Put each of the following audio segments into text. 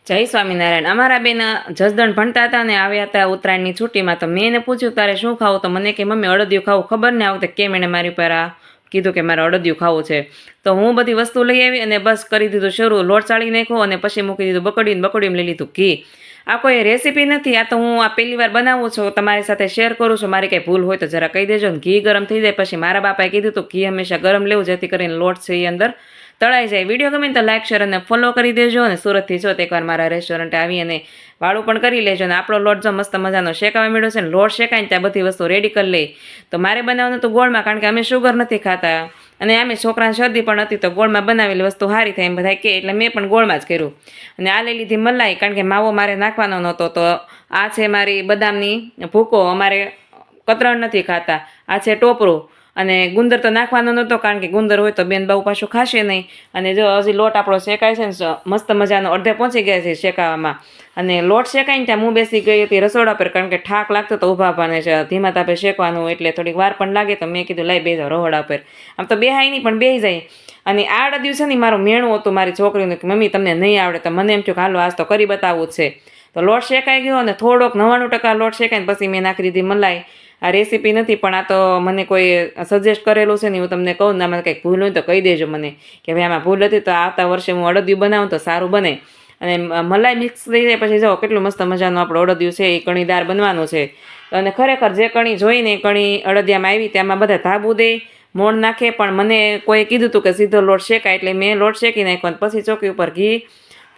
જય સ્વામિનારાયણ। અમારા બેન જસદણ ભણતા હતા ને આવ્યા હતા ઉત્તરાયણની છૂટીમાં, તો મેં એને પૂછ્યું તારે શું ખાવું, તો મને કે મમ્મી અડદિયું ખાવું। ખબર ને આવતે કેમ એને મારી પર કીધું કે મારે અડદિયું ખાવું છે, તો હું બધી વસ્તુ લઈ આવી અને બસ કરી દીધું શરૂ। લોટ ચાળી નાખ્યો અને પછી મૂકી દીધું બકડીમાં લઈ લીધું ઘી। આ કોઈ રેસીપી નથી, આ તો હું આ પહેલી વાર બનાવું છું, તમારી સાથે શેર કરું છું। મારી કંઈ ભૂલ હોય તો જરા કહી દેજો ને। ઘી ગરમ થઈ જાય પછી મારા બાપાએ કીધું તો ઘી હંમેશા ગરમ લેવું, જેથી કરીને લોટ છે એ અંદર તળાઈ જાય। વિડીયો ગમે તો લાઈક શેર અને ફોલો કરી દેજો, અને સુરતથી જો તો એકવાર મારા રેસ્ટોરન્ટે આવી અને વાળું પણ કરી લેજો। અને આપણો લોટ જો મસ્ત મજાનો શેકાવા મળ્યો છે ને, લોટ શેકાય ને ત્યાં બધી વસ્તુ રેડી કરી લઈ। તો મારે બનાવવાનું તો ગોળમાં, કારણ કે અમે શુગર નથી ખાતા અને અમે છોકરાને શરદી પણ હતી, તો ગોળમાં બનાવેલી વસ્તુ સારી થાય એમ બધા કહે, એટલે મેં પણ ગોળમાં જ કર્યું। અને આ લઈ લીધી મલાઈ, કારણ કે માવો મારે નાખવાનો નહોતો। તો આ છે મારી બદામની ભૂકો, અમારે કતરણ નથી ખાતા। આ છે ટોપરું, અને ગુંદર તો નાખવાનો નહોતો, કારણ કે ગુંદર હોય તો બેન બાઉ પાછું ખાશે નહીં। અને જો હજી લોટ આપણો શેકાય છે ને મસ્ત મજાનો, અડધે પહોંચી ગયા છે શેકાવામાં। અને લોટ શેકાય ને ત્યાં હું બેસી ગઈ હતી રસોડા પર, કારણ કે ઠાક લાગતો તો ઊભા પાને છે, ધીમા તાપે શેકવાનું એટલે થોડીક વાર પણ લાગે, તો મેં કીધું લાઈ બેસી જાઓ રહોડા પર। આમ તો બેહાય નહીં પણ બેસી જાય। અને આ અડદિયું છે ને મારું મેણું હતું મારી છોકરીનું, કે મમ્મી તમને નહીં આવડે, તો મને એમ થયું કે હાલો આજ તો કરી બતાવવું જ છે। તો લોટ શેકાઈ ગયો અને થોડોક 99% લોટ શેકાય ને પછી મેં નાખી દીધી મલાઈ। આ રેસીપી નથી, પણ આ તો મને કોઈ સજેસ્ટ કરેલું છે ને, હું તમને કહું ને, આમાં કંઈક ભૂલ હોય તો કહી દેજો મને કે ભાઈ આમાં ભૂલ હતી, તો આવતા વર્ષે હું અડદિયું બનાવું તો સારું બને। અને મલાઈ મિક્સ થઈ જાય પછી જો કેટલું મસ્ત મજાનું આપણું અડદિયું છે એ કણીદાર બનવાનું છે। અને ખરેખર જે કણી જોઈને કણી અડદિયામાં આવી તેમાં બધા ધાબુ દે, મોણ નાખે, પણ મને કોઈ કીધું હતું કે સીધો લોટ શેકાય, એટલે મેં લોટ શેકી નાખ્યો પછી ચોકી ઉપર ઘી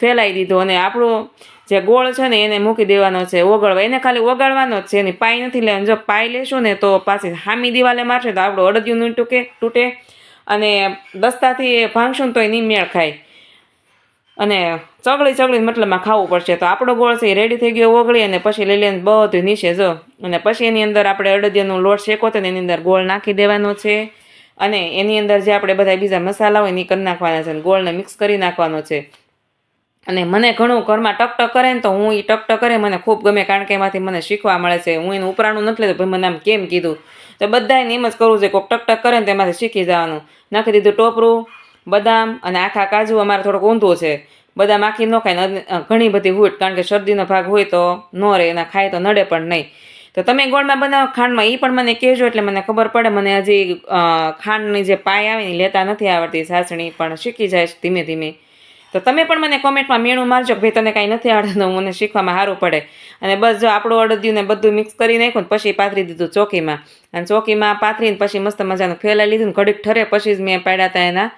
ફેલાઈ દીધું। અને આપણું જે ગોળ છે ને એને મૂકી દેવાનો છે ઓગળવા, એને ખાલી ઓગાળવાનો જ છે, એની પાઈ નથી લેવાની। જો પાઈ લેશું ને તો પાછી હામી દિવાલે મારશે તો આપણું અડદિયું તૂટે, અને દસ્તાથી ભાંગશું ને તોય નહીં મેળ ખાય, અને ચગળી મતલબમાં ખાવું પડશે। તો આપણો ગોળ છે એ રેડી થઈ ગયો ઓગળી, અને પછી લઈ લઈને બધું નીચે જો, અને પછી એની અંદર આપણે અડદિયાનો લોટ શેકો તો એની અંદર ગોળ નાખી દેવાનો છે, અને એની અંદર જે આપણે બધા બીજા મસાલા હોય એ કરી નાખવાના છે, અને ગોળને મિક્સ કરી નાખવાનો છે। અને મને ઘણું ઘરમાં ટકટક કરે ને, તો હું એ ટકટક કરે મને ખૂબ ગમે, કારણ કે એમાંથી મને શીખવા મળે છે। હું એનું ઉપરાણું નથી લેતું, ભાઈ મને આમ કેમ કીધું, તો બધાને એમ જ કરવું છે, કોઈક ટકટક કરે ને તેમાંથી શીખી જવાનું। નાખી દીધું ટોપરું, બદામ અને આખા કાજુ, અમારે થોડોક ઊંધું છે, બદામ આખી ન ખાય ને ઘણી બધી હૂટ, કારણ કે શરદીનો ભાગ હોય તો ન રહે, એના ખાય તો નડે પણ નહીં। તો તમે ગોળમાં બનાવો ખાંડમાં એ પણ મને કહેજો, એટલે મને ખબર પડે। મને હજી ખાંડની જે પાય આવે ને લેતા નથી આવડતી, સાસણી પણ શીખી જાય ધીમે ધીમે। તો તમે પણ મને કોમેન્ટમાં મેણું મારજો કે ભાઈ તને કાંઈ નથી આવડતું, મને શીખવામાં સારું પડે। અને બસ જો આપણું અડદિયું ને બધું મિક્સ કરી નાખ્યું ને પછી પાથરી દીધું ચોકીમાં, અને ચોકીમાં પાથરીને પછી મસ્ત મજાનું ફેલાઈ લીધું ને ઘડીક ઠરે પછી જ મેં પાડ્યા હતા એના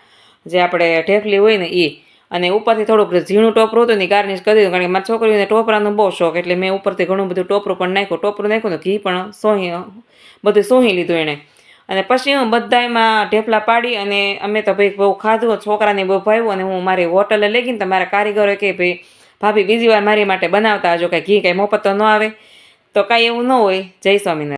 જે આપણે ઢેફલી હોય ને એ, અને ઉપરથી થોડુંક ઝીણું ટોપરું હતું ને ગાર્નિશ કરી દીધું, કારણ કે મારી છોકરીઓને ટોપરાનો બહુ શોખ, એટલે મેં ઉપરથી ઘણું બધું ટોપરું પણ નાખ્યું। ટોપરું નાખ્યું ને ઘી પણ બધું સોહી લીધું એણે। અને પછી હું બધા એમાં ઢેફલા પાડી, અને અમે તો ભાઈ બહુ ખાધું, છોકરાને બહુ ભાવ્યું। અને હું મારી હોટલે લઈ ગઈ ને તો મારા કારીગરો કે ભાઈ ભાભી બીજી વાર મારી માટે બનાવતા હજો, કાંઈ ઘી કાંઈ મફત તો ન આવે, તો કાંઈ એવું ન હોય। જય સ્વામિનારાયણ।